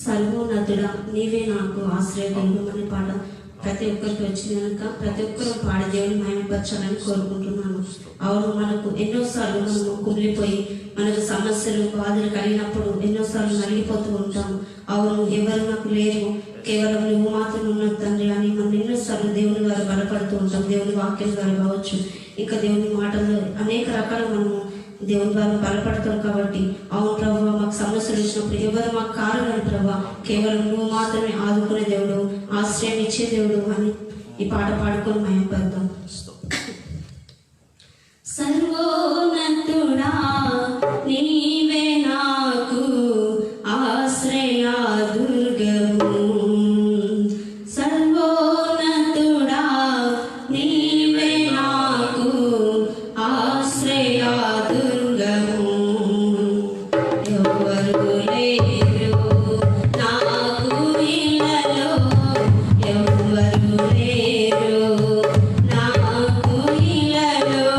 సర్వోన్నతుడా నీవే నాకు ఆశ్రయదుర్గం అనే పాట ప్రతి ఒక్కరికి వచ్చింది కనుక ప్రతి ఒక్కరు పాడి దేవుని మహిమపరచాలని కోరుకుంటున్నాను. అవును, మనకు ఎన్నోసార్లు మనము కుమిలిపోయి మనకు సమస్యలు బాధలు కలిగినప్పుడు ఎన్నోసార్లు నలిగిపోతూ ఉంటాము. అవును, ఎవరు నాకు లేరు, కేవలం నువ్వు మాత్రం ఉన్నది తండ్రి అని మనం ఎన్నోసార్లు దేవుని ద్వారా బలపడుతూ ఉంటాం. దేవుని వాక్యం ద్వారా కావచ్చు, ఇంకా దేవుని మాటలు అనేక రకాలు మనము దేవుని ద్వారా బలపడతాం. కాబట్టి అవును ప్రభావ, మాకు సమస్యలు వచ్చినప్పుడు ఎవరు మాకు కారణం ప్రభా, కేవలం నువ్వు మాత్రమే ఆదుకునే దేవుడు, ఆశ్రయం ఇచ్చే దేవుడు అని ఈ పాట పాడుకొని మహిమపడతాం. సర్వోన్నతుడా నీవే నాకు ఆశ్రయ దుర్గము, సర్వోన్నతుడా నీవే నాకు ఆశ్రయ దుర్గము, ఎవరు లేరు నాకు ఇళ్ళలో, ఎవరు లేరు నాకు ఇళ్ళలో,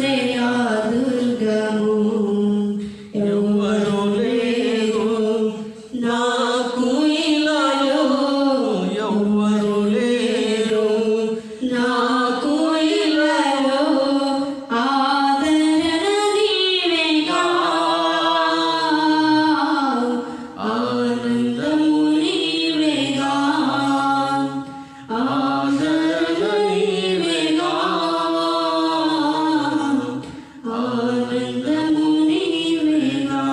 ఆశ్రయ దుర్గము ఎవరు లేరు నాకు ఇలాలో ఎవరు లేరు నాకు ఇలాలో ఆదరణ నీవేగా ఆనందము నీవేగా ఆదరణ నీవేగా ఆనందము నీవేగా.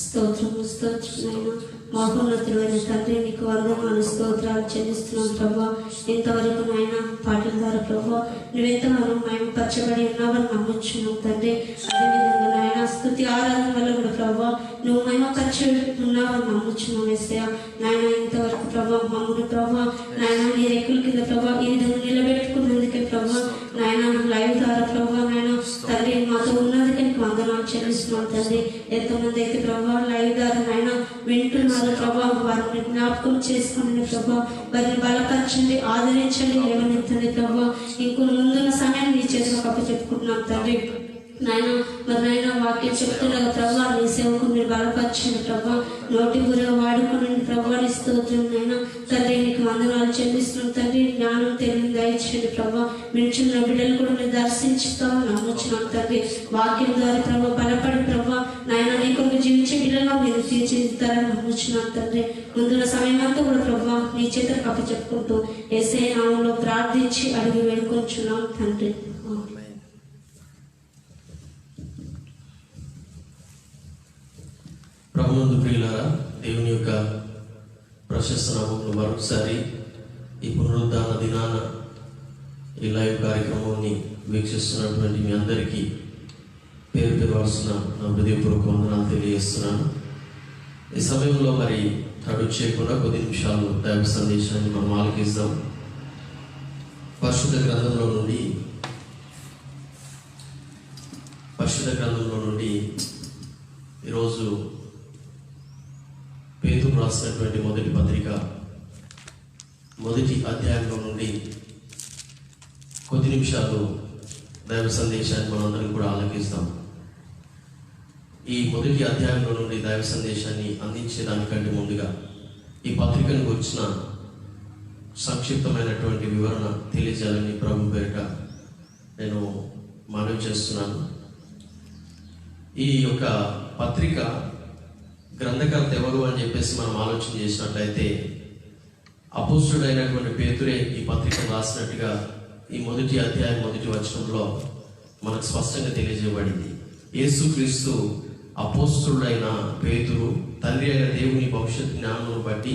స్తోత్రము స్తోత్రమైన మహోన్నతుడైన తండ్రి నీకు వందనాలు స్తోత్రాలు చెల్లిస్తున్నాం ప్రభా. ఇంతవరకు నాయన పాటల ద్వారా ప్రభా నువ్వెంతగానో మహిమపరచబడి ఉన్నావని నమ్ముచున్నాం తండ్రి. అదేవిధంగా నాయన స్తుతి ఆరాధన వల్ల కూడా ప్రభా నువ్వు మహిమపరచబడి ఉన్నావని నమ్ముచున్నాం యేసయ్య. నాయన ఇంతవరకు ప్రభా మమ్మల్ని ప్రభా నాయన నీ రెక్కల కింద ప్రభా ఈ విధంగా నిలబెట్టుకున్నందుకే ప్రభా నాయన లైవ్ ద్వారా ప్రభా నాయన తండ్రి మాతో ఉన్నందుకే నీకు వందనాలు చెల్లిస్తున్నాం తండ్రి. ఎంతమంది అయితే ప్రభా లైవ్ ద్వారా నాయన వింటున్నారు ప్రభా వారిని జ్ఞాపకం చేసుకోండి ప్రభా, వారిని బలపరచండి, ఆదరించండి, లేవనెత్తండి ప్రభా. ఇంకో ముందున్న సమయాన్ని నీ చేతిలో అప్పచెప్పుకుంటున్నాం తండ్రి. నాయన మరి నాయన వాక్యం చెప్తున్నారు ప్రభా నీ సేవకు మీరు బలపరచండి ప్రభా, నోటి ఊరగా వాడుకోనండి ప్రభా. నీ స్తోత్రం నాయన తండ్రి నీకు వందనాలు చెల్లిస్తున్నాం తండ్రి. జ్ఞానం తెలియని దయచేయండి ప్రభా. వింటున్న బిడ్డలు కూడా మీరు దర్శించుతామని నమ్ముచున్నాం తండ్రి. వాక్యం ద్వారా ప్రభా బలపడి ప్రభా నాయన నీ కొరకు జీవించే బిడ్డలుగా మీరు తీర్చిదిద్దారని నమ్ముచున్నాం తండ్రి. ముందున్న సమయం అంతా కూడా ప్రభా నీ చేతులకు అప్పచెప్పుకుంటూ యేసయ్య నామములో ప్రార్థించి అడిగి వేడుకొంచున్నాం తండ్రి. ప్రభునందు ప్రియులారా, దేవుని యొక్క ప్రశస్త నామములో మరొకసారి ఈ పునరుద్ధాన దినాన ఈ లైవ్ కార్యక్రమాన్ని వీక్షిస్తున్నటువంటి మీ అందరికీ పేరు పెరవాల్సిన నా హృదయపూర్వక వందనాలు తెలియజేస్తున్నాను. ఈ సమయంలో మరి తడు చేయకుండా కొద్ది నిమిషాలు దైవ సందేశాన్ని మనం ఆలకిద్దాం. పరిశుద్ధ గ్రంథంలో నుండి ఈరోజు పేతురు రాసినటువంటి మొదటి పత్రిక మొదటి అధ్యాయంలో నుండి కొద్ది నిమిషాలు దైవ సందేశాన్ని మనందరం కూడా ఆలకిస్తాం. ఈ మొదటి అధ్యాయంలో నుండి దైవ సందేశాన్ని అందించేదానికంటే ముందుగా ఈ పత్రికను గురించిన సంక్షిప్తమైనటువంటి వివరణ తెలియజేయాలని ప్రభు పేరిట నేను మనవి చేస్తున్నాను. ఈ యొక్క పత్రిక గ్రంథకర్త ఎవరు అని చెప్పేసి మనం ఆలోచన చేసినట్లయితే అపోస్తుడైనటువంటి పేతురే ఈ పత్రిక రాసినట్టుగా ఈ మొదటి అధ్యాయం మొదటి వచనంలో మనకు స్పష్టంగా తెలియజేయబడింది. యేసుక్రీస్తు అపోస్తుడైన పేతురు తండ్రి అయిన దేవుని భవిష్యత్ జ్ఞానం బట్టి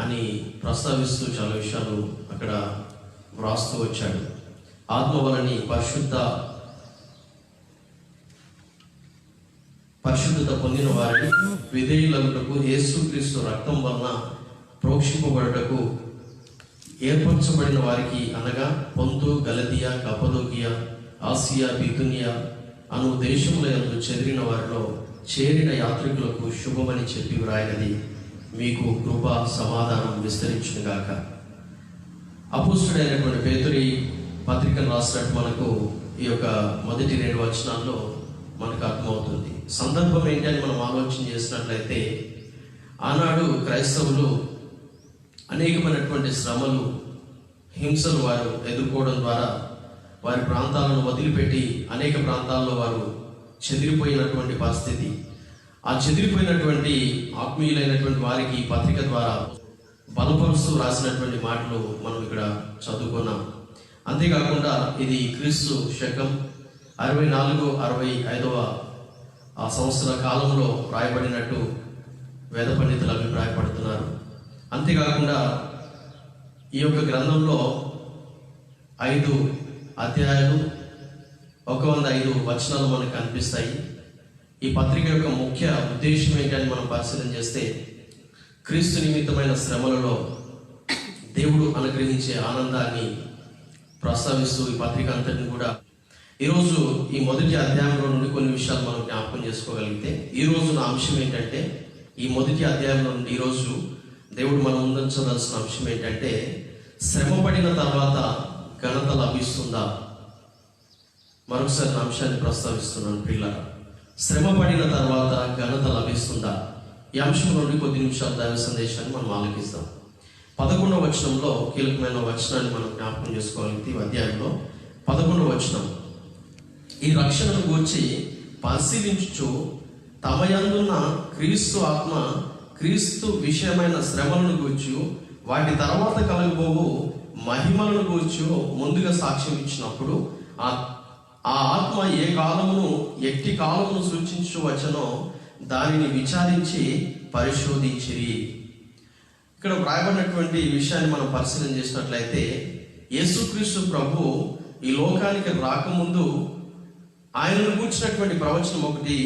అని ప్రస్తావిస్తూ చాలా విషయాలు అక్కడ వ్రాస్తూ వచ్చాడు. ఆత్మ వలని పరిశుద్ధత పొందిన వారిని విధేయులకు యేసుక్రీస్తు రక్తం వలన ప్రోక్షింపబడుటకు ఏర్పరచబడిన వారికి అనగా పొంతు, గలతియా, కప్పదోకియా, ఆసియా, బితునియా అను దేశముల యందు చెదిరిన వారిలో చేరిన యాత్రికులకు శుభమని చెప్పి వ్రాయినది మీకు కృప సమాధానం విస్తరించుగాక. అపోస్తుడైనటువంటి పేతురు పత్రికను రాసినట్టు మనకు ఈ యొక్క మొదటి 2 వచనాల్లో మనకు అర్థమవుతుంది. సందర్భం ఏంటని మనం ఆలోచన చేసినట్లయితే ఆనాడు క్రైస్తవులు అనేకమైనటువంటి శ్రమలు, హింసలు వారు ఎదుర్కోవడం ద్వారా వారి ప్రాంతాలను వదిలిపెట్టి అనేక ప్రాంతాల్లో వారు చెదిరిపోయినటువంటి పరిస్థితి. ఆ చెదిరిపోయినటువంటి ఆత్మీయులైనటువంటి వారికి ఈ పత్రిక ద్వారా బలపరుస్తూ రాసినటువంటి మాటలు మనం ఇక్కడ చదువుకున్నాం. అంతేకాకుండా ఇది క్రీస్తు శకం 64-65 ఆ సంవత్సర కాలంలో రాయబడినట్టు వేద పండితులు అభిప్రాయపడుతున్నారు. అంతేకాకుండా ఈ యొక్క గ్రంథంలో 5 అధ్యాయాలు 105 వచనాలు మనకు కనిపిస్తాయి. ఈ పత్రిక యొక్క ముఖ్య ఉద్దేశం ఏంటని మనం పరిశీలన చేస్తే క్రీస్తు నిమిత్తమైన శ్రమలలో దేవుడు అనుగ్రహించే ఆనందాన్ని ప్రస్తావిస్తూ ఈ పత్రిక అంతటిని కూడా ఈరోజు ఈ మొదటి అధ్యాయంలో నుండి కొన్ని విషయాలు మనం జ్ఞాపకం చేసుకోగలిగితే ఈరోజు నా అంశం ఏంటంటే ఈ మొదటి అధ్యాయంలో నుండి ఈరోజు దేవుడు మనం ముందుంచదలసిన అంశం ఏంటంటే శ్రమ పడిన తర్వాత ఘనత లభిస్తుందా? మరొకసారి నా అంశాన్ని ప్రస్తావిస్తున్నాను పిల్లలు. శ్రమ పడిన తర్వాత ఘనత లభిస్తుందా? ఈ అంశం నుండి కొద్ది నిమిషాలు దైవ సందేశాన్ని మనం ఆలకిస్తాం. 11వ వచనంలో కీలకమైన వచనాన్ని మనం జ్ఞాపకం చేసుకోవాలి. ఈ అధ్యాయంలో 11వ వచనం, ఈ రక్షణను గూర్చి పరిశీలించుచు తమ యందున్న క్రీస్తు ఆత్మ క్రీస్తు విషయమైన శ్రమలను గూర్చి వాటి తర్వాత కలగబోవు మహిమలను గూర్చి ముందుగా సాక్ష్యం ఇచ్చినప్పుడు ఆ ఆత్మ ఏ కాలమును ఎట్టి కాలమును సూచించు వచ్చనో దానిని విచారించి పరిశోధించిరి. ఇక్కడ వ్రాయబడినటువంటి ఈ విషయాన్ని మనం పరిశీలన చేసినట్లయితే, యేసుక్రీస్తు ప్రభు ఈ లోకానికి రాకముందు ఆయనను కూర్చున్నటువంటి ప్రవచనం ఒకటి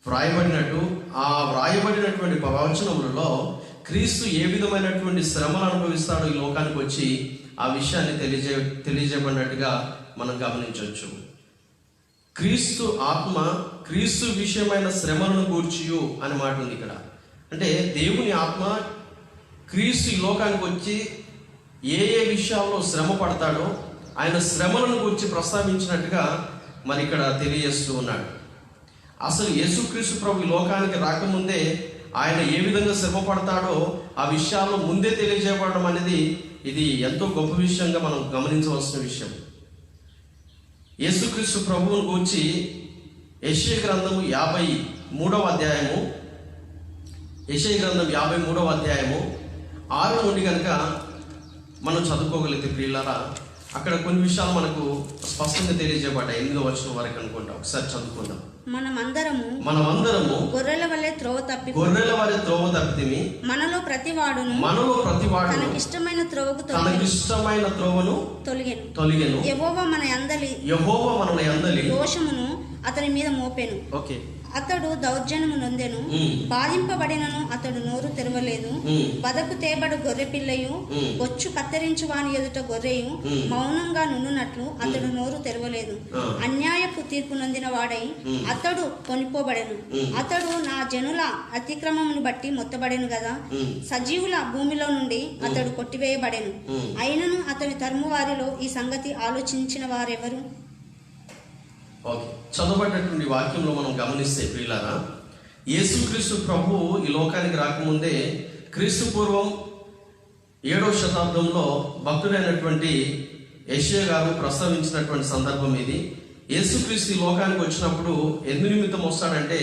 వ్రాయబడినట్టు, ఆ వ్రాయబడినటువంటి ప్రవచనములలో క్రీస్తు ఏ విధమైనటువంటి శ్రమను అనుభవిస్తాడో ఈ లోకానికి వచ్చి ఆ విషయాన్ని తెలియజేయబడినట్టుగా మనం గమనించవచ్చు. క్రీస్తు ఆత్మ క్రీస్తు విషయమైన శ్రమలను గూర్చియు అని మాట ఉంది ఇక్కడ. అంటే దేవుని ఆత్మ క్రీస్తు ఈ లోకానికి వచ్చి ఏ ఏ విషయాల్లో శ్రమ పడతాడో ఆయన శ్రమలను గూర్చి ప్రస్తావించినట్టుగా మరి ఇక్కడ తెలియజేస్తూ ఉన్నాడు. అసలు యేసుక్రీస్తు ప్రభు ఈ లోకానికి రాకముందే ఆయన ఏ విధంగా శ్రమ పడతాడో ఆ విషయాల్లో ముందే తెలియజేయబడడం అనేది ఇది ఎంతో గొప్ప విషయంగా మనం గమనించవలసిన విషయం. యేసుక్రీస్తు ప్రభువును గూర్చి యెషయా గ్రంథము 53వ అధ్యాయము, యెషయా గ్రంథం 53వ అధ్యాయము 6 నుండి కనుక మనం చదువుకోగలిగితే ప్రియులారా, అక్కడ కొన్ని విషయాలు మనకు స్పష్టంగా తెలియజేయబడ్డాయి. 8వ వచనం వరకు అనుకుంటా. ఒకసారి చదువుకుందాం. మనమందరము గొర్రెల వలె త్రోవ తప్పితిమి, మనలో ప్రతివాడును తనకిష్టమైన త్రోవను తొలగెను. యెహోవా మన యందలి దోషమును అతని మీద మోపెను. ఓకే, అతడు దౌర్జన్యము నొందెను, బాధింపబడినను అతడు నోరు తెరవలేదు. బదకు తేబడు గొర్రె పిల్లయు బొచ్చు కత్తిరించు వాని ఎదుట గొర్రెయు మౌనంగా నుండునట్లు అతడు నోరు తెరవలేదు. అన్యాయపు తీర్పు నొందిన వాడై అతడు కొనిపోబడెను. అతడు నా జనుల అతిక్రమమును బట్టి మొత్తబడెను గదా. సజీవుల భూమిలో నుండి అతడు కొట్టివేయబడెను. అయినను అతని తరుము వారిలో ఈ సంగతి ఆలోచించిన వారెవరు? ఓకే, చదవబడినటువంటి వాక్యంలో మనం గమనిస్తే ప్రియులారా, యేసుక్రీస్తు ప్రభు ఈ లోకానికి రాకముందే క్రీస్తు పూర్వం 7వ శతాబ్దంలో భక్తుడైనటువంటి యెషయా గారు ప్రస్తావించినటువంటి సందర్భం ఇది. యేసుక్రీస్తు ఈ లోకానికి వచ్చినప్పుడు ఎందు నిమిత్తం వస్తాడంటే,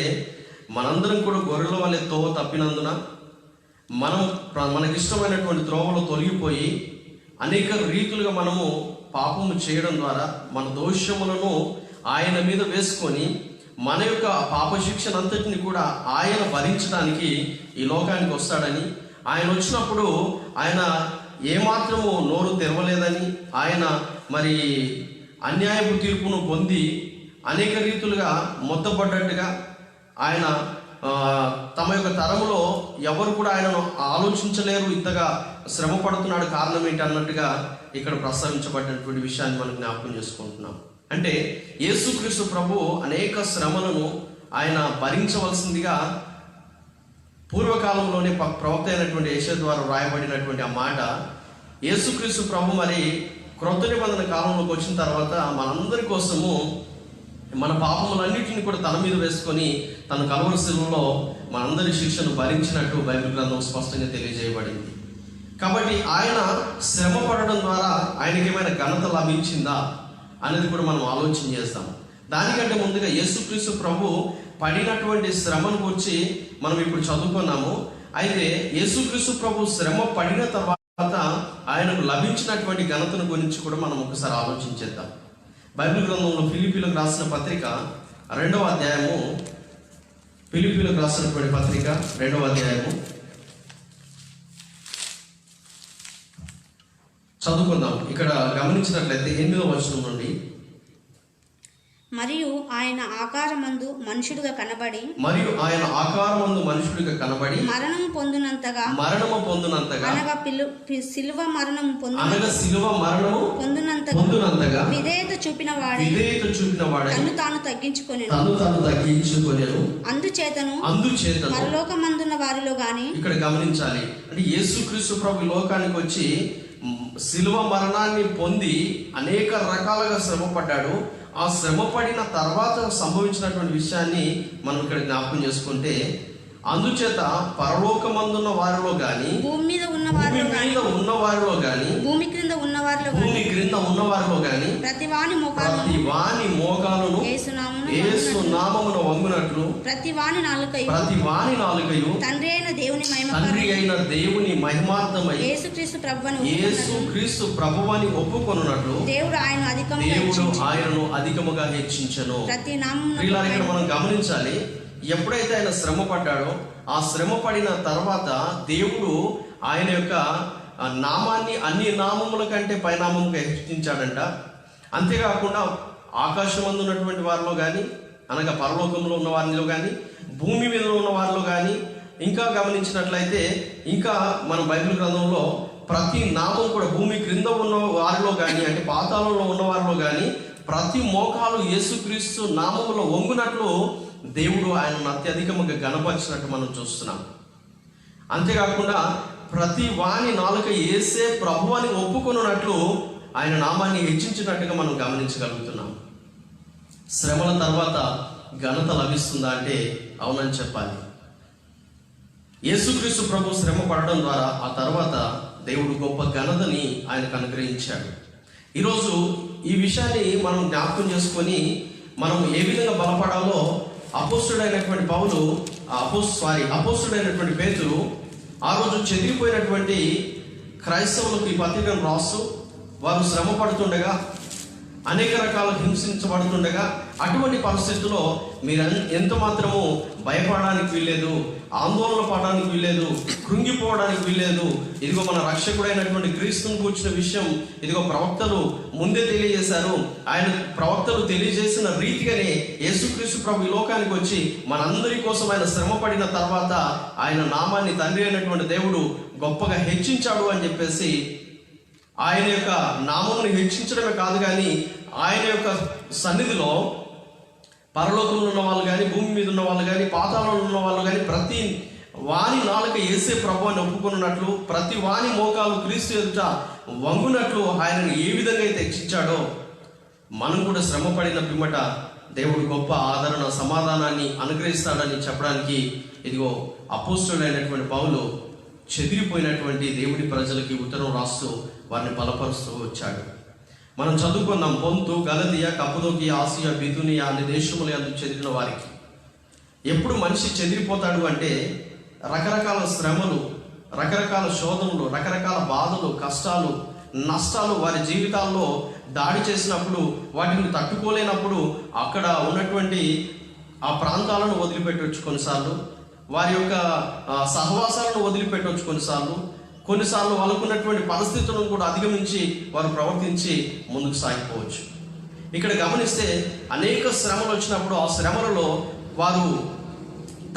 మనందరం కూడా గొర్రెల వలె తోవ తప్పినందున మనకిష్టమైనటువంటి త్రోవలో తొలగిపోయి అనేక రీతులుగా మనము పాపము చేయడం ద్వారా మన దోషములను ఆయన మీద వేసుకొని మన యొక్క పాప శిక్షణ అంతటిని కూడా ఆయన భరించడానికి ఈ లోకానికి వస్తాడని, ఆయన వచ్చినప్పుడు ఆయన ఏమాత్రము నోరు తెరవలేదని, ఆయన మరి అన్యాయపు తీర్పును పొంది అనేక రీతులుగా మొత్తపడ్డట్టుగా ఆయన తమ యొక్క తరములో ఎవరు కూడా ఆయనను ఆలోచించలేరు, ఇంతగా శ్రమ పడుతున్నాడు, కారణం ఏంటి అన్నట్టుగా ఇక్కడ ప్రస్తావించబడినటువంటి విషయాన్ని మనం జ్ఞాపకం చేసుకుంటున్నాం. అంటే యేసుక్రీస్తు ప్రభు అనేక శ్రమలను ఆయన భరించవలసిందిగా పూర్వకాలంలోనే ప్రవక్త అయినటువంటి యెషయా ద్వారా రాయబడినటువంటి ఆ మాట యేసుక్రీస్తు ప్రభు మరి క్రొత్త నిబంధన కాలంలోకి వచ్చిన తర్వాత మనందరి కోసము మన పాపములన్నింటినీ కూడా తన మీద వేసుకొని తన కలువరి శిలువలో మనందరి శిక్షను భరించినట్టు బైబిల్ గ్రంథం స్పష్టంగా తెలియజేయబడింది. కాబట్టి ఆయన శ్రమ పడడం ద్వారా ఆయనకి ఏమైనా ఘనత లభించిందా అనేది కూడా మనం ఆలోచన చేస్తాం. దానికంటే ముందుగా యేసుక్రీస్తు ప్రభు పడినటువంటి శ్రమను గురించి మనం ఇప్పుడు చదువుకున్నాము. అయితే యేసుక్రీస్తు ప్రభు శ్రమ పడిన తర్వాత ఆయనకు లభించినటువంటి ఘనతను గురించి కూడా మనం ఒకసారి ఆలోచించేద్దాం. బైబిల్ గ్రంథంలో ఫిలిప్పీలకు రాసిన పత్రిక 2వ అధ్యాయము, ఫిలిప్పీలకు రాసినటువంటి పత్రిక 2వ అధ్యాయము చదువుకుందాం. ఇక్కడ గమనించినట్లయితే 8వ వచనం నుండి, మరియు ఆయన ఆకారమందు మనుషుడుగా కనబడి మరణము పొందునంతగా అనగా శిలువ మరణము పొందునంతగా విధేయత చూపిన వాడే తన్ను తాను తగ్గించుకొనెను. అందుచేతను పరలోకమందున్న వారిలో గాని, ఇక్కడ గమనించాలి, అంటే యేసుక్రీస్తు ప్రభు లోకానికి వచ్చి శిలువ మరణాన్ని పొంది అనేక రకాలుగా శ్రమపడ్డాడు. ఆ శ్రమపడిన తర్వాత సంభవించినటువంటి విషయాన్ని మనం ఇక్కడ జ్ఞాపకం చేసుకుంటే, అందుచేత పరలోకమందున్న వారిలో గాని, భూమి మీద ఉన్న వారిలో గాని, భూమి క్రింద ఉన్న వారిలో గాని ప్రతి వాని మోకాలును యేసు నామమున వంగునట్లు ప్రతి వాని నాలుకయు తండ్రి అయిన దేవుని మహిమార్థమై యేసుక్రీస్తు ప్రభువని ఒప్పుకొనున్నట్లు దేవుడు ఆయనను అధికముగా హెచ్చించెను. ప్రతి నామమున ఇక్కడ మనం గమనించాలి, ఎప్పుడైతే ఆయన శ్రమ పడ్డాడో, ఆ శ్రమ పడిన తర్వాత దేవుడు ఆయన యొక్క నామాన్ని అన్ని నామముల కంటే పైనామముగా హెచ్చించాడంట. అంతేకాకుండా ఆకాశమందు ఉన్నటువంటి వారిలో కానీ, అనగా పరలోకంలో ఉన్న వారిలో కానీ, భూమి మీద ఉన్న వారిలో కానీ, ఇంకా గమనించినట్లయితే ఇంకా మన బైబిల్ గ్రంథంలో ప్రతి నామం కూడా భూమి క్రింద ఉన్న వారిలో కానీ, అంటే పాతాళంలో ఉన్న వారిలో కానీ ప్రతి మోకాలు యేసుక్రీస్తు నామములో వంగునట్లు దేవుడు ఆయనను అత్యధికముగా గణపరిచినట్టు మనం చూస్తున్నాం. అంతేకాకుండా ప్రతి వాని నాలుక యేసే ప్రభు అని ఒప్పుకొనున్నట్లు ఆయన నామాన్ని హెచ్చించినట్టుగా మనం గమనించగలుగుతున్నాం. శ్రమల తర్వాత ఘనత లభిస్తుందా అంటే అవునని చెప్పాలి. యేసుక్రీస్తు ప్రభు శ్రమ పడడం ద్వారా ఆ తర్వాత దేవుడు గొప్ప ఘనతని ఆయనకు అనుగ్రహించాడు. ఈరోజు ఈ విషయాన్ని మనం జ్ఞాపకం చేసుకొని మనం ఏ విధంగా బలపడాలో అపోస్తుడైనటువంటి అపోస్తుడైనటువంటి పేతురు ఆ రోజు చెదిరిపోయినటువంటి క్రైస్తవులకు ఈ పత్రికను రాస్తూ, వారు శ్రమ పడుతుండగా, అనేక రకాల హింసించబడుతుండగా, అటువంటి పరిస్థితుల్లో మీరు ఎంత మాత్రము భయపడడానికి వీల్లేదు, ఆందోళన పడడానికి వీల్లేదు, కృంగిపోవడానికి వీల్లేదు. ఇదిగో మన రక్షకుడైనటువంటి క్రీస్తుని కూర్చున్న విషయం ఇదిగో ప్రవక్తలు ముందే తెలియజేశారు. ఆయన ప్రవక్తలు తెలియజేసిన రీతిగానే యేసుక్రీస్తు ప్రభు ఈ లోకానికి వచ్చి మనందరి కోసం ఆయన శ్రమ పడిన తర్వాత ఆయన నామాన్ని తండ్రి అయినటువంటి దేవుడు గొప్పగా హెచ్చించాడు అని చెప్పేసి, ఆయన యొక్క నామమును హెచ్చించడమే కాదు కానీ ఆయన యొక్క సన్నిధిలో పరలోకంలో ఉన్న వాళ్ళు కానీ, భూమి మీద ఉన్న వాళ్ళు కానీ, పాతాళంలో ఉన్న వాళ్ళు కానీ ప్రతి వాని నాలుక యేసే ప్రభు అని ఒప్పుకున్నట్లు, ప్రతి వాని మోకాలు క్రీస్తు ఎదుట వంగునట్లు ఆయనను ఏ విధంగా అయితే హెచ్చించాడో మనం కూడా శ్రమ పడిన పిమ్మట దేవుడు గొప్ప ఆదరణ, సమాధానాన్ని అనుగ్రహిస్తాడని చెప్పడానికి ఇదిగో అపోస్తుడైనటువంటి పౌలు చెదిరిపోయినటువంటి దేవుడి ప్రజలకి ఉత్తరం రాస్తూ వారిని బలపరుస్తూ వచ్చాడు. మనం చదువుకున్నాం, పొంతు, గలతియ, కప్పదోకియ, ఆసియా, బితునియా అనే దేశముల యందు చెదిరిన వారికి. ఎప్పుడు మనిషి చెదిరిపోతాడు అంటే రకరకాల శ్రమలు, రకరకాల శోధనలు, రకరకాల బాధలు, కష్టాలు, నష్టాలు వారి జీవితాల్లో దాడి చేసినప్పుడు, వాటిని తట్టుకోలేనప్పుడు అక్కడ ఉన్నటువంటి ఆ ప్రాంతాలను వదిలిపెట్టవచ్చు కొన్నిసార్లు, వారి యొక్క సహవాసాలను వదిలిపెట్టవచ్చు కొన్నిసార్లు వాళ్ళకున్నటువంటి పరిస్థితులను కూడా అధిగమించి వారు ప్రవర్తించి ముందుకు సాగిపోవచ్చు. ఇక్కడ గమనిస్తే అనేక శ్రమలు వచ్చినప్పుడు ఆ శ్రమలలో వారు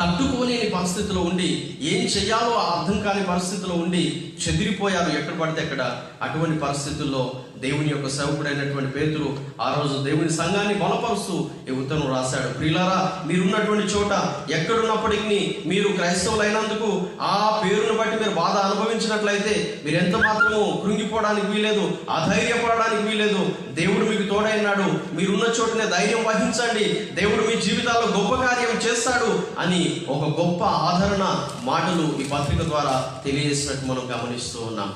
తట్టుకోలేని పరిస్థితిలో ఉండి, ఏం చెయ్యాలో అర్థం కాని పరిస్థితిలో ఉండి చెదిరిపోయారు ఎక్కడ పడితే అక్కడ. అటువంటి పరిస్థితుల్లో దేవుని యొక్క సేవకుడైనటువంటి పేతురు ఆ రోజు దేవుని సంఘాన్ని బలపరుస్తూ ఈ ఉత్తరం రాశాడు. ప్రియులారా, మీరున్నటువంటి చోట ఎక్కడున్నప్పటికీ మీరు క్రైస్తవులైనందుకు ఆ పేరును బట్టి మీరు బాధ అనుభవించినట్లయితే మీరు ఎంత మాత్రము కృంగిపోవడానికి వీలేదు, అధైర్యపడడానికి వీలేదు. దేవుడు మీకు తోడైనాడు. మీరున్న చోటనే ధైర్యం వహించండి, దేవుడు మీ జీవితాల్లో గొప్ప కార్యం చేస్తాడు అని ఒక గొప్ప ఆదరణ మాటలు ఈ పత్రిక ద్వారా తెలియజేసినట్టు మనం గమనిస్తూ ఉన్నాం.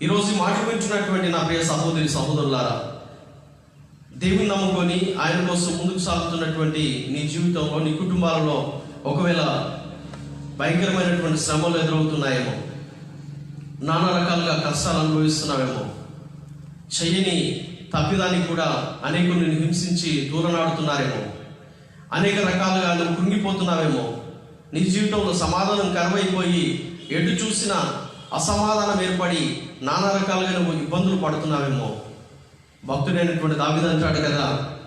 ఈరోజు ఈ మాట వింటున్నటువంటి నా ప్రియ సహోదరి సహోదరులారా, దేవుని నమ్ముకొని ఆయన కోసం ముందుకు సాగుతున్నటువంటి నీ జీవితంలో, నీ కుటుంబాలలో ఒకవేళ భయంకరమైనటువంటి శ్రమలు ఎదురవుతున్నాయేమో, నానా రకాలుగా కష్టాలు అనుభవిస్తున్నావేమో, చెయ్యని తప్పిదానికి కూడా అనేకులు నిన్ను హింసించి దూరనాడుతున్నారేమో, అనేక రకాలుగా నువ్వు కృంగిపోతున్నావేమో, నీ జీవితంలో సమాధానం కరువైపోయి ఎటు చూసినా అసమాధానం ఏర్పడి నానా రకాలుగా నువ్వు ఇబ్బందులు పడుతున్నావేమో. భక్తుడైనటువంటి దావీదు అంటాడు కదా,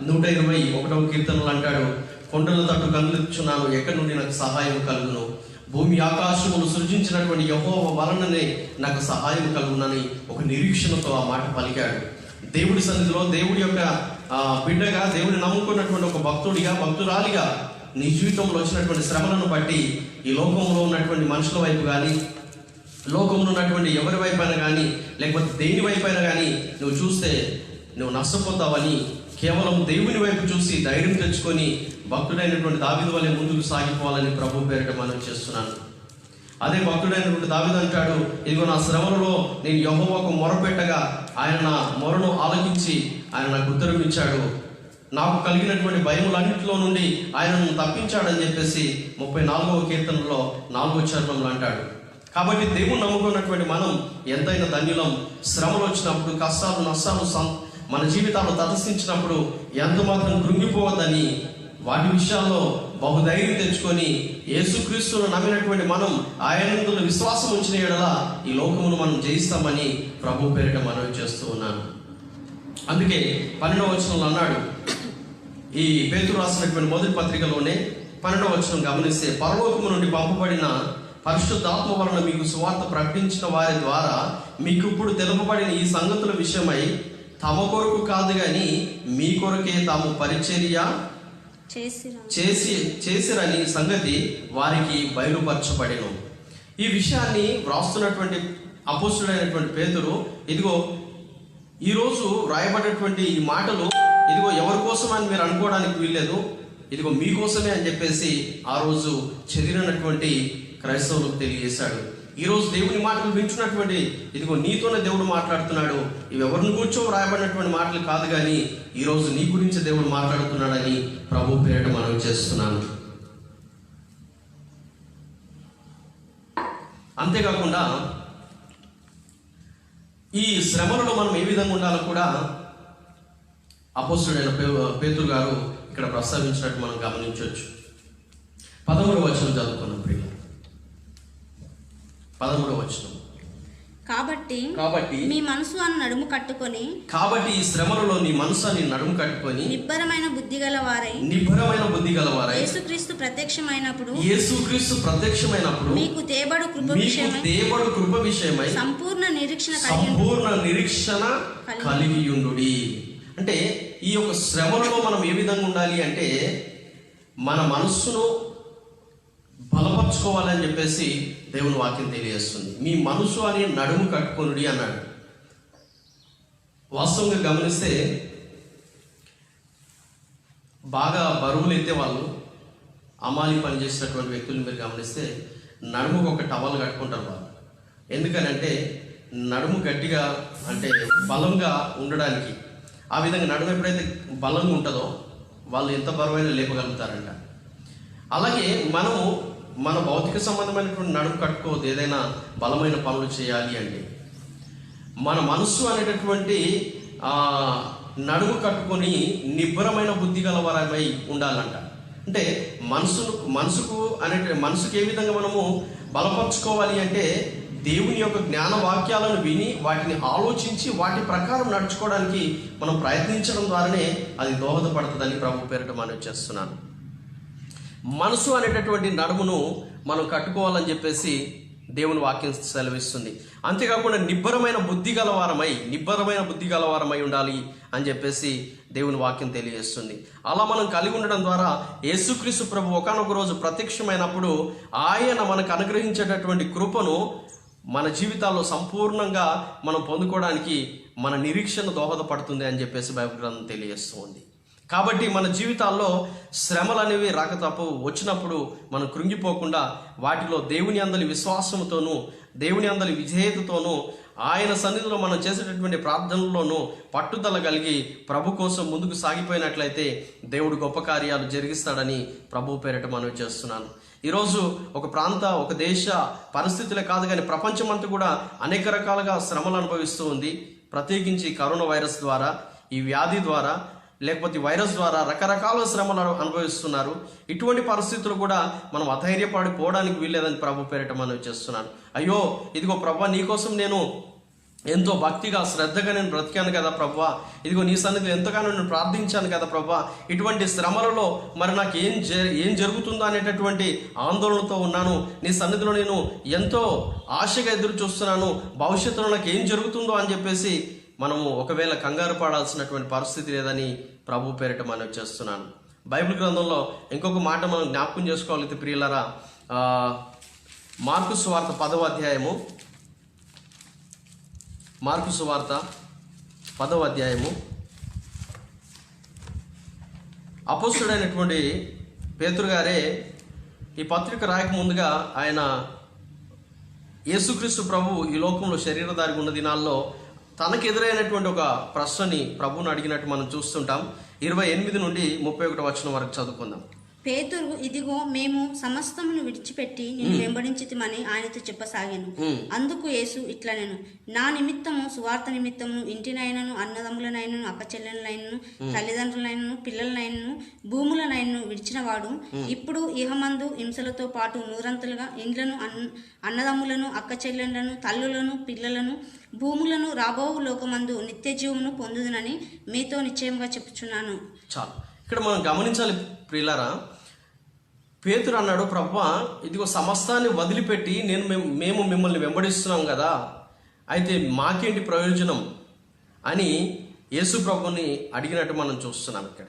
121వ కీర్తనలు అంటాడు, కొండల తట్టు కనులుచున్నాను, ఎక్కడి నుండి నాకు సహాయం కలుగును, భూమి ఆకాశములు సృజించినటువంటి యెహోవా వలననే నాకు సహాయం కలుగునని ఒక నిరీక్షణతో ఆ మాట పలికాడు. దేవుడి సన్నిధిలో దేవుడి యొక్క బిడ్డగా, దేవుడిని నమ్ముకున్నటువంటి ఒక భక్తురాలిగా నీ జీవితంలో వచ్చినటువంటి శ్రమలను బట్టి ఈ లోకంలో ఉన్నటువంటి మనుషుల వైపు కానీ, లోకంలో ఉన్నటువంటి ఎవరి వైపైనా కానీ లేకపోతే దేని వైపైనా కానీ నువ్వు చూస్తే నువ్వు నష్టపోతావని కేవలం దేవుని వైపు చూసి ధైర్యం తెచ్చుకొని భక్తుడైనటువంటి దావీదు వలె ముందుకు సాగిపోవాలని ప్రభు పేరిట మనం చేస్తున్నాను. అదే భక్తుడైనటువంటి దావీదు అంటాడు, ఇదిగో నా శ్రమలలో నేను యెహోవాకు మొరపెట్టగా ఆయన నా మొరను ఆలకించి ఆయన నాకు ఉత్తరం ఇచ్చాడు. నాకు కలిగినటువంటి భయములన్నింటిలో నుండి ఆయనను తప్పించాడని చెప్పేసి 34వ కీర్తనలో 4వ చరణంలో అంటాడు. కాబట్టి దేవుని నమ్ముకున్నటువంటి మనం ఎంతైనా ధన్యులం. శ్రమలు వచ్చినప్పుడు, కష్టాలు నష్టాలు మన జీవితాల్లో తటస్థించినప్పుడు ఎంత మాత్రం కృంగిపోవద్దని, వాటి విషయాల్లో బహుధైర్యం తెచ్చుకొని యేసుక్రీస్తును నమ్మినటువంటి మనం ఆయనందులో విశ్వాసం ఉంచిన యెడల ఈ లోకమును మనం జయిస్తామని ప్రభు పేరిట మనవి చేస్తూ ఉన్నాను. అందుకే 12వ వచనంలో అన్నాడు, ఈ పేతురు రాసినటువంటి మొదటి పత్రికలోనే 12వ వచనం గమనిస్తే, పరలోకము నుండి పంపబడిన పరిశుద్ధాత్మ వలన మీకు సువార్త ప్రకటించిన వారి ద్వారా మీకు ఇప్పుడు తెలుపబడిన ఈ సంగతుల విషయమై తమ కొరకు కాదు గాని మీ కొరకే తాము పరిచర్య చేసిరని సంగతి వారికి బయలుపరచబడెను. ఈ విషయాన్ని వ్రాస్తున్నటువంటి అపోస్తుడైనటువంటి పేతురు, ఇదిగో ఈరోజు రాయబడినటువంటి ఈ మాటలు ఇదిగో ఎవరి కోసం అని మీరు అనుకోవడానికి వీల్లేదు, ఇదిగో మీకోసమే అని చెప్పేసి ఆ రోజు చదివినటువంటి క్రైస్తవులకు తెలియజేశాడు. ఈరోజు దేవుని మాటలు వింటున్నటువంటి ఇదిగో నీతోనే దేవుడు మాట్లాడుతున్నాడు. ఇవి ఎవరిని కూర్చో రాయబడినటువంటి మాటలు కాదు కానీ ఈరోజు నీ గురించి దేవుడు మాట్లాడుతున్నాడని ప్రభు పేరిట మనం చేస్తున్నాను. అంతేకాకుండా ఈ శ్రమలలో మనం ఏ విధంగా ఉండాలో కూడా అపోస్తుడైన పేతురు గారు ఇక్కడ ప్రస్తావించినట్టు మనం గమనించవచ్చు. 13వ వచనం చదువుకున్నాం ప్రియ. 13వ వచనం, కాబట్టి మీ మనసు అని నడుము కట్టుకొని, కాబట్టి ఈ శ్రమలలో నీ మనసు అని నడుము కట్టుకొని నిబ్బరమైన బుద్ధి గలవారై యేసుక్రీస్తు ప్రత్యక్షమైనప్పుడు మీకు తేబడు కృప విషయమై సంపూర్ణ నిరీక్షణ కలిగి ఉండుడి. అంటే ఈ యొక్క శ్రమలలో మనం ఏ విధంగా ఉండాలి అంటే మన మనస్సును బలపరచుకోవాలని చెప్పేసి దేవుని వాక్యం తెలియజేస్తుంది. మీ మనసు అని నడుము కట్టుకొనుడి అన్నాడు. వాస్తవంగా గమనిస్తే బాగా బరువులు ఎత్తే వాళ్ళు, అమాలి పనిచేసినటువంటి వ్యక్తులు మీరు గమనిస్తే నడుముకు ఒక టవల్ కట్టుకుంటారు వాళ్ళు. ఎందుకనంటే నడుము గట్టిగా అంటే బలంగా ఉండడానికి. ఆ విధంగా నడుము ఎప్పుడైతే బలంగా ఉంటుందో వాళ్ళు ఎంత బరువైనా లేపగలుగుతారంట. అలాగే మనము మన భౌతిక సంబంధమైనటువంటి నడుము కట్టుకోవద్దు. ఏదైనా బలమైన పనులు చేయాలి అంటే మన మనస్సు అనేటటువంటి నడుము కట్టుకొని నిబ్బరమైన బుద్ధి గలవారమై ఉండాలంట. అంటే మనసుకు ఏ విధంగా మనము బలపరుచుకోవాలి అంటే దేవుని యొక్క జ్ఞాన వాక్యాలను విని వాటిని ఆలోచించి వాటి ప్రకారం నడుచుకోవడానికి మనం ప్రయత్నించడం ద్వారానే అది దోహదపడుతుందని ప్రభు పేరిట మనం చేస్తున్నాను. మనసు అనేటటువంటి నడుమును మనం కట్టుకోవాలని చెప్పేసి దేవుని వాక్యం సెలవిస్తుంది. అంతేకాకుండా నిబ్బరమైన బుద్ధి గలవారమై ఉండాలి అని చెప్పేసి దేవుని వాక్యం తెలియజేస్తుంది. అలా మనం కలిగి ఉండడం ద్వారా యేసుక్రీస్తు ప్రభు ఒకానొక రోజు ప్రత్యక్షమైనప్పుడు ఆయన మనకు అనుగ్రహించేటటువంటి కృపను మన జీవితాల్లో సంపూర్ణంగా మనం పొందుకోవడానికి మన నిరీక్షణ దోహదపడుతుంది అని చెప్పేసి బైబిల్ గ్రంథం తెలియజేస్తుంది. కాబట్టి మన జీవితాల్లో శ్రమలు అనేవి రాకతప్పు వచ్చినప్పుడు మనం కృంగిపోకుండా వాటిలో దేవుని అందలి విశ్వాసంతోనూ దేవుని అందలి విధేయతతోనూ ఆయన సన్నిధిలో మనం చేసేటటువంటి ప్రార్థనల్లోనూ పట్టుదల కలిగి ప్రభు కోసం ముందుకు సాగిపోయినట్లయితే దేవుడు గొప్ప కార్యాలు జరిగిస్తాడని ప్రభు పేరిట మనం చేస్తున్నాను. ఈరోజు ఒక దేశ పరిస్థితులే కాదు కానీ ప్రపంచమంతా కూడా అనేక రకాలుగా శ్రమలు అనుభవిస్తూ ఉంది. ప్రత్యేకించి కరోనా వైరస్ ద్వారా, ఈ వ్యాధి ద్వారా, లేకపోతే వైరస్ ద్వారా రకరకాల శ్రమలు అనుభవిస్తున్నారు. ఇటువంటి పరిస్థితులు కూడా మనం అధైర్యపడిపోవడానికి వీల్లేదని ప్రభు పేరిట మనం చేస్తున్నాను. అయ్యో ఇదిగో ప్రభా, నీకోసం నేను ఎంతో భక్తిగా శ్రద్ధగా నేను బ్రతికాను కదా ప్రభా, ఇదిగో నీ సన్నిధిలో ఎంతగానో నేను ప్రార్థించాను కదా ప్రభా, ఇటువంటి శ్రమలలో మరి నాకు ఏం జరుగుతుందో అనేటటువంటి ఆందోళనతో ఉన్నాను. నీ సన్నిధిలో నేను ఎంతో ఆశగా ఎదురు చూస్తున్నాను, భవిష్యత్తులో నాకు ఏం జరుగుతుందో అని చెప్పేసి మనము ఒకవేళ కంగారు పడాల్సినటువంటి పరిస్థితి లేదని ప్రభు పేరిట మనం చేస్తున్నాను. బైబిల్ గ్రంథంలో ఇంకొక మాట మనం జ్ఞాపకం చేసుకోవాలి ప్రియులారా. మార్కు సువార్త 10వ అధ్యాయము మార్కు సువార్త 10వ అధ్యాయము. అపోస్తుడైనటువంటి పేతురు గారే ఈ పత్రిక రాయక ముందుగా ఆయన యేసుక్రీస్తు ప్రభు ఈ లోకంలో శరీరధారిగా ఉన్న దినాల్లో తనకు ఎదురైనటువంటి ఒక ప్రశ్నని ప్రభువుని అడిగినట్టు మనం చూస్తుంటాం. 28 నుండి 31 వచనం వరకు చదువుకుందాం. పేతురు, ఇదిగో మేము సమస్తమును విడిచిపెట్టి నిన్ను వెంబడించితిమని ఆయనతో చెప్పసాగాను. అందుకు యేసు ఇట్లనెను, నా నిమిత్తము సువార్త నిమిత్తము ఇంటినైనను అన్నదమ్ములనైనను అక్కచెల్లెలనైనను తల్లిదండ్రులైనను పిల్లలనైనను భూములనైనను విడిచినవాడు ఇప్పుడు ఇహమందు హింసలతో పాటు నూరంతలుగా ఇండ్లను అన్నదమ్ములను అక్కచెల్లెలను తల్లులను పిల్లలను భూములను రాబో లోకమందు నిత్య జీవమును పొందుదునని మీతో నిశ్చయంగా చెప్పుచున్నాను. చాలు. ఇక్కడ మనం గమనించాలి ప్రియులారా, పేతురు అన్నాడు, ప్రభువా ఇదిగో సమస్తాన్ని వదిలిపెట్టి మేము మిమ్మల్ని వెంబడిస్తున్నాం కదా, అయితే మాకేంటి ప్రయోజనం అని యేసు ప్రభుని అడిగినట్టు మనం చూస్తున్నాం ఇక్కడ.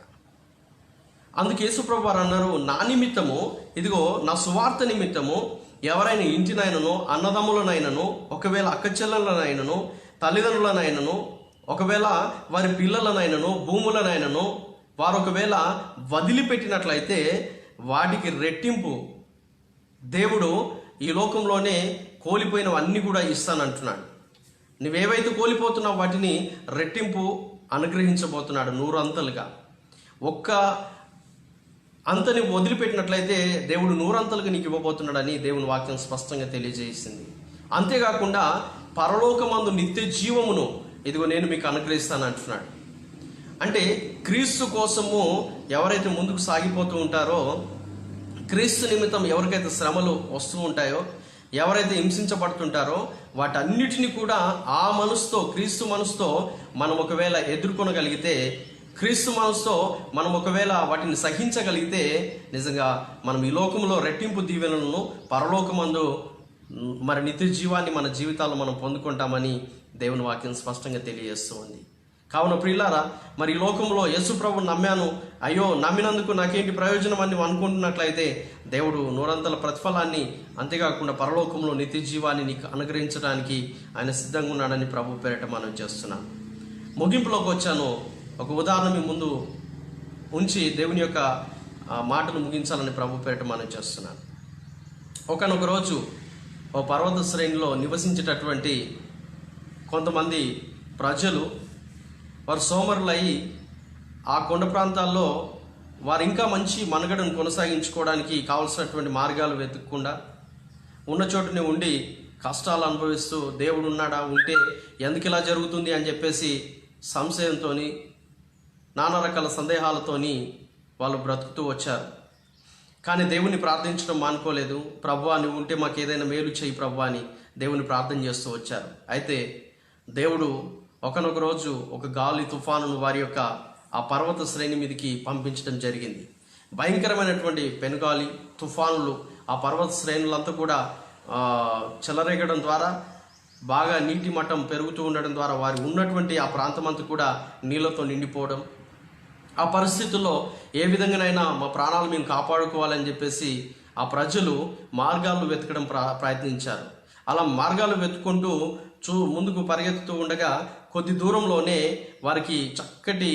అందుకు యేసు ప్రభు వారు అన్నారు, నా నిమిత్తము ఇదిగో నా సువార్త నిమిత్తము ఎవరైనా ఇంటినైనను అన్నదమ్ములనైనను ఒకవేళ అక్కచెల్లెలనైనను తల్లిదండ్రులనైనను ఒకవేళ వారి పిల్లలనైనను భూములనైనను వారు ఒకవేళ వదిలిపెట్టినట్లయితే వాటికి రెట్టింపు దేవుడు ఈ లోకంలోనే కోల్పోయినవన్నీ కూడా ఇస్తానంటున్నాడు. నువ్వేవైతే కోల్పోతున్నావు వాటిని రెట్టింపు అనుగ్రహించబోతున్నాడు 100 అంతలుగా. ఒక్క అంతని వదిలిపెట్టినట్లయితే దేవుడు 100 అంతలుగా నీకు ఇవ్వబోతున్నాడని దేవుని వాక్యం స్పష్టంగా తెలియజేసింది. అంతేకాకుండా పరలోకమందు నిత్య జీవమును ఇదిగో నేను మీకు అనుగ్రహిస్తాను అంటున్నాడు. అంటే క్రీస్తు కోసము ఎవరైతే ముందుకు సాగిపోతూ ఉంటారో, క్రీస్తు నిమిత్తం ఎవరికైతే శ్రమలు వస్తూ ఉంటాయో, ఎవరైతే హింసించబడుతుంటారో వాటన్నిటిని కూడా ఆ మనసుతో, క్రీస్తు మనసుతో మనం ఒకవేళ ఎదుర్కొనగలిగితే, క్రీస్తు మనసుతో మనం ఒకవేళ వాటిని సహించగలిగితే నిజంగా మనం ఈ లోకంలో రెట్టింపు దీవెనలను పరలోకమందు మరి నిత్య జీవాన్ని మన జీవితాల్లో మనం పొందుకుంటామని దేవుని వాక్యం స్పష్టంగా తెలియజేస్తూ ఉంది. కావున ప్రియులారా, మరి ఈ లోకంలో యేసు ప్రభువుని నమ్మాను, అయ్యో నమ్మినందుకు నాకేంటి ప్రయోజనం అని అనుకుంటున్నట్లయితే దేవుడు 100 అంతల ప్రతిఫలాన్ని, అంతేకాకుండా పరలోకంలో నిత్య జీవాన్ని నీకు అనుగ్రహించడానికి ఆయన సిద్ధంగా ఉన్నాడని ప్రభు పేరిట మనం చేస్తున్నాం. ముగింపులోకి వచ్చాను. ఒక ఉదాహరణ మీ ముందు ఉంచి దేవుని యొక్క మాటలు ముగించాలని ప్రభు పేరిట మనం చేస్తున్నాను. ఒకనొక రోజు ఓ పర్వత శ్రేణిలో నివసించేటటువంటి కొంతమంది ప్రజలు వారు సోమరులై ఆ కొండ ప్రాంతాల్లో వారు ఇంకా మంచి మనుగడను కొనసాగించుకోవడానికి కావలసినటువంటి మార్గాలు వెతుక్కుండా ఉన్న చోటునే ఉండి కష్టాలు అనుభవిస్తూ దేవుడు ఉన్నాడా, ఉంటే ఎందుకు ఇలా జరుగుతుంది అని చెప్పేసి సంశయంతో నానా రకాల సందేహాలతోని వాళ్ళు బ్రతుకుతూ వచ్చారు. కానీ దేవుని ప్రార్థించడం మానుకోలేదు. ప్రభువా నువ్వు ఉంటే మాకు ఏదైనా మేలు చేయి ప్రభువా అని దేవుని ప్రార్థన చేస్తూ వచ్చారు. అయితే దేవుడు ఒకనొక రోజు ఒక గాలి తుఫానును వారి యొక్క ఆ పర్వత శ్రేణి మీదకి పంపించడం జరిగింది. భయంకరమైనటువంటి పెనుగాలి తుఫానులు ఆ పర్వత శ్రేణులంతా కూడా చెలరేగడం ద్వారా, బాగా నీటి మట్టం పెరుగుతూ ఉండడం ద్వారా వారి ఉన్నటువంటి ఆ ప్రాంతం అంతా కూడా నీళ్లతో నిండిపోవడం. ఆ పరిస్థితుల్లో ఏ విధంగానైనా మా ప్రాణాలు మేము కాపాడుకోవాలని చెప్పేసి ఆ ప్రజలు మార్గాలు వెతకడం ప్రయత్నించారు. అలా మార్గాలు వెతుకుంటూ ముందుకు పరిగెత్తుతూ ఉండగా కొద్ది దూరంలోనే వారికి చక్కటి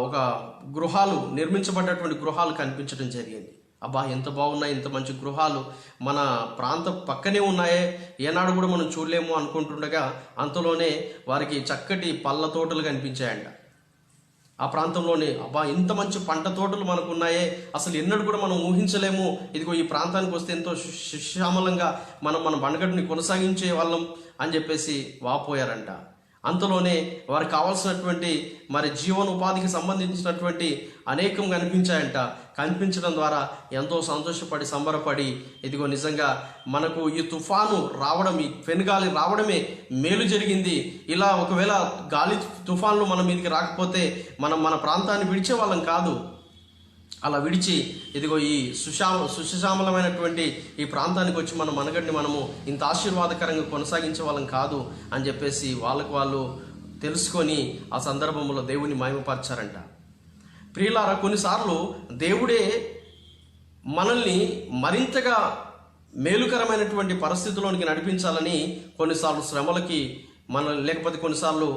ఒక గృహాలు, నిర్మించబడ్డటువంటి గృహాలు కనిపించడం జరిగింది. అబ్బా ఎంత బాగున్నాయి, ఇంత మంచి గృహాలు మన ప్రాంతం పక్కనే ఉన్నాయే, ఏనాడు కూడా మనం చూడలేము అనుకుంటుండగా అంతలోనే వారికి చక్కటి పళ్ళ తోటలు కనిపించాయంట. ఆ ప్రాంతంలోనే అబ్బా ఇంత మంచి పంట తోటలు మనకు ఉన్నాయే, అసలు ఎన్నడూ కూడా మనం ఊహించలేము, ఇదిగో ఈ ప్రాంతానికి వస్తే ఎంతో సుశ్యామలంగా మన బండగడ్డిని కొనసాగించే వాళ్ళం అని చెప్పేసి వాపోయారంట. అంతలోనే వారికి కావాల్సినటువంటి మరి జీవనోపాధికి సంబంధించినటువంటి అనేకం కనిపించాయంట. కనిపించడం ద్వారా ఎంతో సంతోషపడి సంబరపడి ఇదిగో నిజంగా మనకు ఈ తుఫాను రావడం, ఈ పెనుగాలి రావడమే మేలు జరిగింది. ఇలా ఒకవేళ గాలి తుఫాన్లు మన మీదకి రాకపోతే మనం మన ప్రాంతాన్ని విడిచే వాళ్ళం కాదు. అలా విడిచి ఇదిగో ఈ సుశ్యామలమైనటువంటి ఈ ప్రాంతానికి వచ్చి మన మనగడ్ని మనము ఇంత ఆశీర్వాదకరంగా కొనసాగించే వాళ్ళం కాదు అని చెప్పేసి వాళ్ళకు వాళ్ళు తెలుసుకొని ఆ సందర్భంలో దేవుని మహిమపరిచారంట. ప్రియులారా, కొన్నిసార్లు దేవుడే మనల్ని మరింతగా మేలుకరమైనటువంటి పరిస్థితుల్లోనికి నడిపించాలని కొన్నిసార్లు శ్రమలకి లేకపోతే కొన్నిసార్లు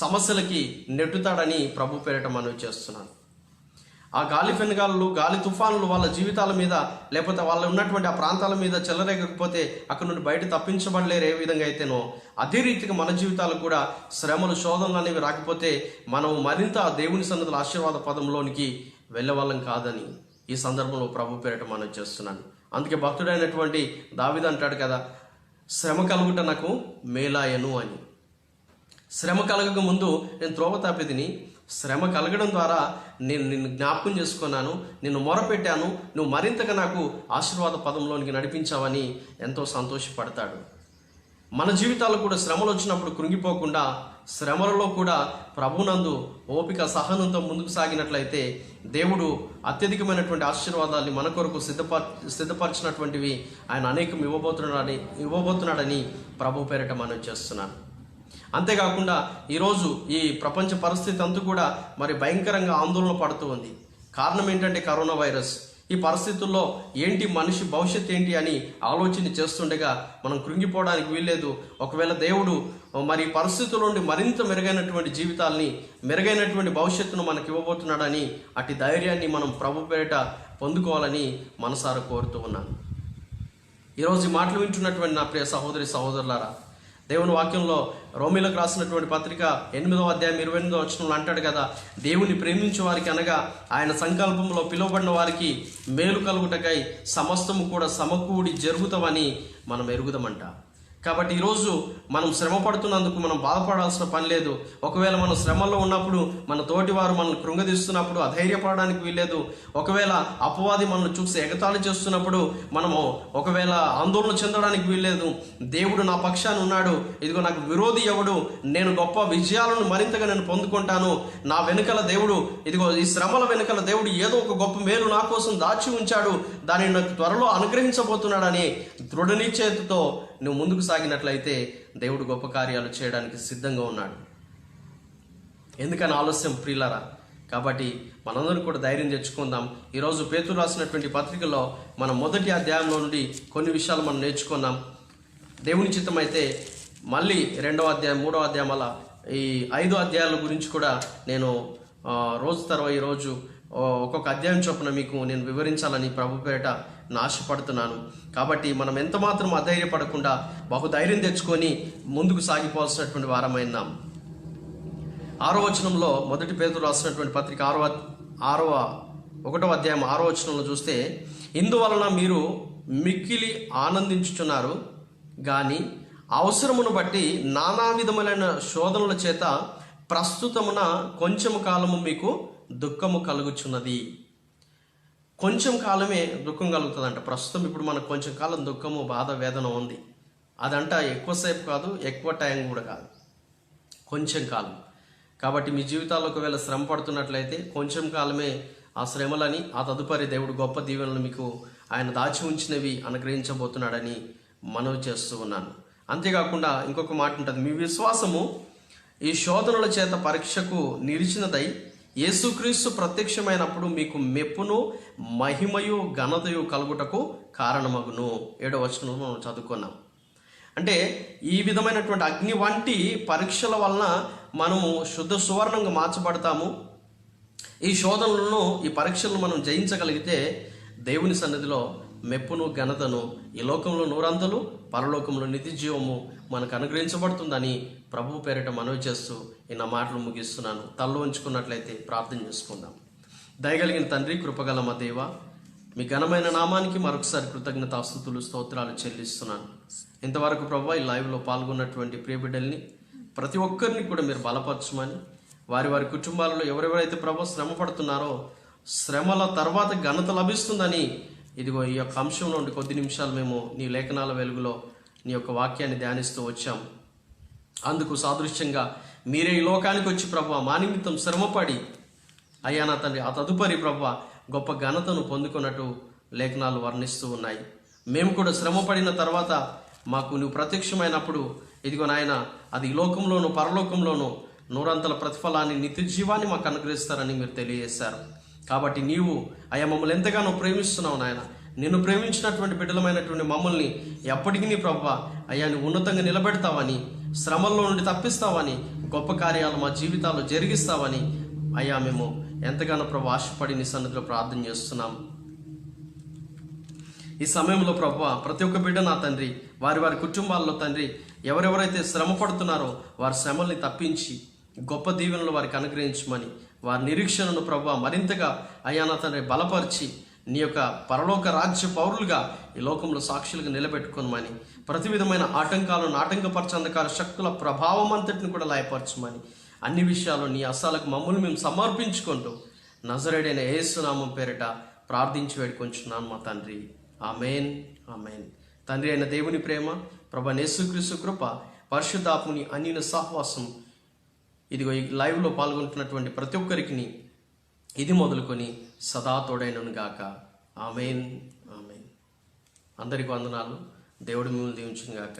సమస్యలకి నెట్టుతాడని ప్రభు పేరిట మనవి చేస్తున్నాను. ఆ గాలి ఫెనుగాలు, గాలి తుఫానులు వాళ్ళ జీవితాల మీద లేకపోతే వాళ్ళు ఉన్నటువంటి ఆ ప్రాంతాల మీద చెలరేగకపోతే అక్కడ నుండి బయట తప్పించబడలేరు ఏ విధంగా అయితేనో, అదే రీతిగా మన జీవితాలకు కూడా శ్రమలు, శోధనలు అనేవి రాకపోతే మనం మరింత దేవుని సన్నిధిలో ఆశీర్వాద పదంలోనికి వెళ్ళేవాళ్ళం కాదని ఈ సందర్భంలో ప్రభు పేరిట మనం చేస్తున్నాను. అందుకే భక్తుడైనటువంటి దావీదు అంటాడు కదా, శ్రమ కలుగుట నాకు మేలాయను అని. శ్రమ కలగక ముందు నేను త్రోవ తప్పిదిని, శ్రమ కలగడం ద్వారా నేను నిన్ను జ్ఞాపకం చేసుకున్నాను, నిన్ను మొరపెట్టాను, నువ్వు మరింతగా నాకు ఆశీర్వాద పదంలోనికి నడిపించావని ఎంతో సంతోషపడతాడు. మన జీవితాల్లో కూడా శ్రమలు వచ్చినప్పుడు కృంగిపోకుండా శ్రమలలో కూడా ప్రభునందు ఓపిక సహనంతో ముందుకు సాగినట్లయితే దేవుడు అత్యధికమైనటువంటి ఆశీర్వాదాన్ని మన కొరకు సిద్ధపరిచినటువంటివి ఆయన అనేకం ఇవ్వబోతున్నాడని ప్రభు పేరిట మనం చేస్తున్నాను. అంతేకాకుండా ఈరోజు ఈ ప్రపంచ పరిస్థితి అంతా కూడా మరి భయంకరంగా ఆందోళన పడుతూ ఉంది. కారణం ఏంటంటే కరోనా వైరస్. ఈ పరిస్థితుల్లో ఏంటి మనిషి భవిష్యత్తు ఏంటి అని ఆలోచన చేస్తుండగా మనం కృంగిపోవడానికి వీల్లేదు. ఒకవేళ దేవుడు మరి పరిస్థితుల నుండి మరింత మెరుగైనటువంటి జీవితాల్ని, మెరుగైనటువంటి భవిష్యత్తును మనకు ఇవ్వబోతున్నాడని అటు ధైర్యాన్ని మనం ప్రభు పేరిట పొందుకోవాలని మనసారా కోరుతూ ఉన్నాను. ఈరోజు ఈ మాటలు వింటున్నటువంటి నా ప్రియ సహోదరి సహోదరులారా, దేవుని వాక్యంలో రోమీలకు రాసినటువంటి పత్రిక 8వ అధ్యాయం 28వ వచనంలో అంటాడు కదా, దేవుని ప్రేమించే వారికి అనగా ఆయన సంకల్పంలో పిలువబడిన వారికి మేలు కలుగుటకై సమస్తము కూడా సమకూడి జరుగుతామని మనం ఎరుగుదామంట. కాబట్టి ఈరోజు మనం శ్రమ పడుతున్నందుకు మనం బాధపడాల్సిన పని లేదు. ఒకవేళ మనం శ్రమల్లో ఉన్నప్పుడు మన తోటి వారు మనల్ని కృంగదీస్తున్నప్పుడు అధైర్యపడడానికి వీల్లేదు. ఒకవేళ అపవాది మనల్ని చూసి ఎగతాళి చేస్తున్నప్పుడు మనము ఒకవేళ ఆందోళన చెందడానికి వీల్లేదు. దేవుడు నా పక్షాన ఉన్నాడు, ఇదిగో నాకు విరోధి ఎవడు, నేను గొప్ప విజయాలను మరింతగా నేను పొందుకుంటాను, నా వెనుకల దేవుడు, ఇదిగో ఈ శ్రమల వెనుకల దేవుడు ఏదో ఒక గొప్ప మేలు నా కోసం దాచి ఉంచాడు, దానిని నాకు త్వరలో అనుగ్రహించబోతున్నాడని దృఢ నిశ్చయతతో నువ్వు ముందుకు సాగినట్లయితే దేవుడు గొప్ప కార్యాలు చేయడానికి సిద్ధంగా ఉన్నాడు. ఎందుకని ఆలస్యం ప్రియులారా? కాబట్టి మనందరం కూడా ధైర్యం తెచ్చుకుందాం. ఈరోజు పేతురు రాసినటువంటి పత్రికలో మనం 1వ అధ్యాయంలో నుండి కొన్ని విషయాలు మనం నేర్చుకుందాం. దేవుని చిత్తం అయితే మళ్ళీ 2వ అధ్యాయం, 3వ అధ్యాయం, అలా ఈ 5 అధ్యాయాల గురించి కూడా నేను రోజు తర్వాత ఈరోజు ఒక్కొక్క అధ్యాయం చొప్పున మీకు నేను వివరించాలని ప్రభు పేరిట ఆశపడుతున్నాను. కాబట్టి మనం ఎంత మాత్రం అధైర్యపడకుండా బహుధైర్యం తెచ్చుకొని ముందుకు సాగిపోవాల్సినటువంటి వారమైనాం. 6వ వచనంలో 1 పేతురు రాసినటువంటి పత్రిక 1వ అధ్యాయం 6వ వచనంలో చూస్తే, ఇందువలన మీరు మిక్కిలి ఆనందించుచున్నారు గాని అవసరమును బట్టి నానా విధములైన శోధనల చేత ప్రస్తుతమున కొంచెము కాలము మీకు దుఃఖము కలుగుచున్నది. కొంచెం కాలమే దుఃఖం కలుగుతుందంట. ప్రస్తుతం ఇప్పుడు మనకు కొంచెం కాలం దుఃఖము, బాధ, వేదన ఉంది. అదంట ఎక్కువసేపు కాదు, ఎక్కువ టైం కూడా కాదు, కొంచెం కాలం. కాబట్టి మీ జీవితాల్లో ఒకవేళ శ్రమ పడుతున్నట్లయితే కొంచెం కాలమే ఆ శ్రమలని, ఆ తదుపరి దేవుడు గొప్ప దీవెనలు మీకు ఆయన దాచి ఉంచినవి అనుగ్రహించబోతున్నాడని మనవి చేస్తూ ఉన్నాను. అంతేకాకుండా ఇంకొక మాట ఉంటుంది, మీ విశ్వాసము ఈ శోధనల చేత పరీక్షకు నిలిచినదై యేసుక్రీస్తు ప్రత్యక్షమైనప్పుడు మీకు మెప్పును, మహిమయు, ఘనతయు కలుగుటకు కారణమగును. 7వ వచనంలో మనం చదువుకున్నాం. అంటే ఈ విధమైనటువంటి అగ్ని వంటి పరీక్షల వలన మనము శుద్ధ సువర్ణంగా మార్చబడతాము. ఈ శోధనలను, ఈ పరీక్షలను మనం జయించగలిగితే దేవుని సన్నిధిలో మెప్పును, ఘనతను ఈ లోకంలో 100 పరలోకంలో నిత్య జీవము మనకు అనుగ్రహించబడుతుందని ప్రభు పేరిట మనవి చేస్తూ నా మాటలు ముగిస్తున్నాను. తల్లో ఉంచుకున్నట్లయితే ప్రార్థన చేసుకుందాం. దయగలిగిన తండ్రి, కృపగల మా దేవ, మీ ఘనమైన నామానికి మరొకసారి కృతజ్ఞతాస్తుతులు, స్తోత్రాలు చెల్లిస్తున్నాను. ఇంతవరకు ప్రభు ఈ లైవ్లో పాల్గొన్నటువంటి ప్రియ బిడ్డల్ని ప్రతి ఒక్కరిని కూడా మీరు బలపరచమని, వారి వారి కుటుంబాలలో ఎవరెవరైతే ప్రభు శ్రమ పడుతున్నారో శ్రమల తర్వాత ఘనత లభిస్తుందని, ఇదిగో ఈ యొక్క అంశం నుండి కొద్ది నిమిషాలు మేము నీ లేఖనాల వెలుగులో నీ యొక్క వాక్యాన్ని ధ్యానిస్తూ వచ్చాం. అందుకు సాదృశ్యంగా మీరే ఈ లోకానికి వచ్చి ప్రభు మా నిమిత్తం శ్రమపడి అయ్యా నా తండ్రి, ఆ తదుపరి ప్రభు గొప్ప ఘనతను పొందుకున్నట్టు లేఖనాలు వర్ణిస్తూ ఉన్నాయి. మేము కూడా శ్రమ పడిన తర్వాత మాకు నువ్వు ప్రత్యక్షమైనప్పుడు ఇదిగో నాయన, అది ఈ లోకంలోనూ పరలోకంలోనూ 100 ప్రతిఫలాన్ని, నిత్య జీవాన్ని మాకు అనుగ్రహిస్తారని మీరు తెలియజేశారు. కాబట్టి నీవు అయ్యా మమ్మల్ని ఎంతగానో ప్రేమిస్తున్నావు నాయన. నిన్ను ప్రేమించినటువంటి బిడ్డలమైనటువంటి మమ్మల్ని ఎప్పటికీ నీ ప్రభువా అయ్యా నువ్వు ఉన్నతంగా నిలబెడతావని, శ్రమల్లో నుండి తప్పిస్తావని, గొప్ప కార్యాలు మా జీవితాల్లో జరిగిస్తావని అయ్యా మేము ఎంతగానో ప్రభు ఆశపడి నీ సన్నిధిలో ప్రార్థన చేస్తున్నాం. ఈ సమయంలో ప్రభువా ప్రతి ఒక్క బిడ్డ నా తండ్రి వారి వారి కుటుంబాల్లో తండ్రి ఎవరెవరైతే శ్రమ పడుతున్నారో వారి శ్రమల్ని తప్పించి గొప్ప దీవెనలు వారికి అనుగ్రహించమని, వారి నిరీక్షణను ప్రభువా మరింతగా అయ్యా నా తండ్రి బలపరిచి నీ యొక్క పరలోక రాజ్య పౌరులుగా ఈ లోకంలో సాక్షులుగా నిలబెట్టుకోమని, ప్రతి విధమైన ఆటంకాలను ఆటంకపరచ అంధకార శక్తుల ప్రభావం అంతటిని కూడా లయపరచమని, అన్ని విషయాలు నీ అస్సాలకు మమ్మల్ని మేము సమర్పించుకుంటూ నజరేడైన యేసునామం పేరిట ప్రార్థించి వేడుకొంచున్నాను మా తండ్రి. Amen, amen. తండ్రి అయిన దేవుని ప్రేమ, ప్రభు యేసుక్రీస్తు కృప, పరిశుద్ధాత్ముని అన్యున సహవాసం ఇదిగో ఈ లైవ్లో పాల్గొంటున్నటువంటి ప్రతి ఒక్కరికి ఇది మొదలుకొని సదా తోడైనను గాక. Amen, amen. అందరికీ వందనాలు. దేవుడు మిమ్మల్ని దీవించును గాక.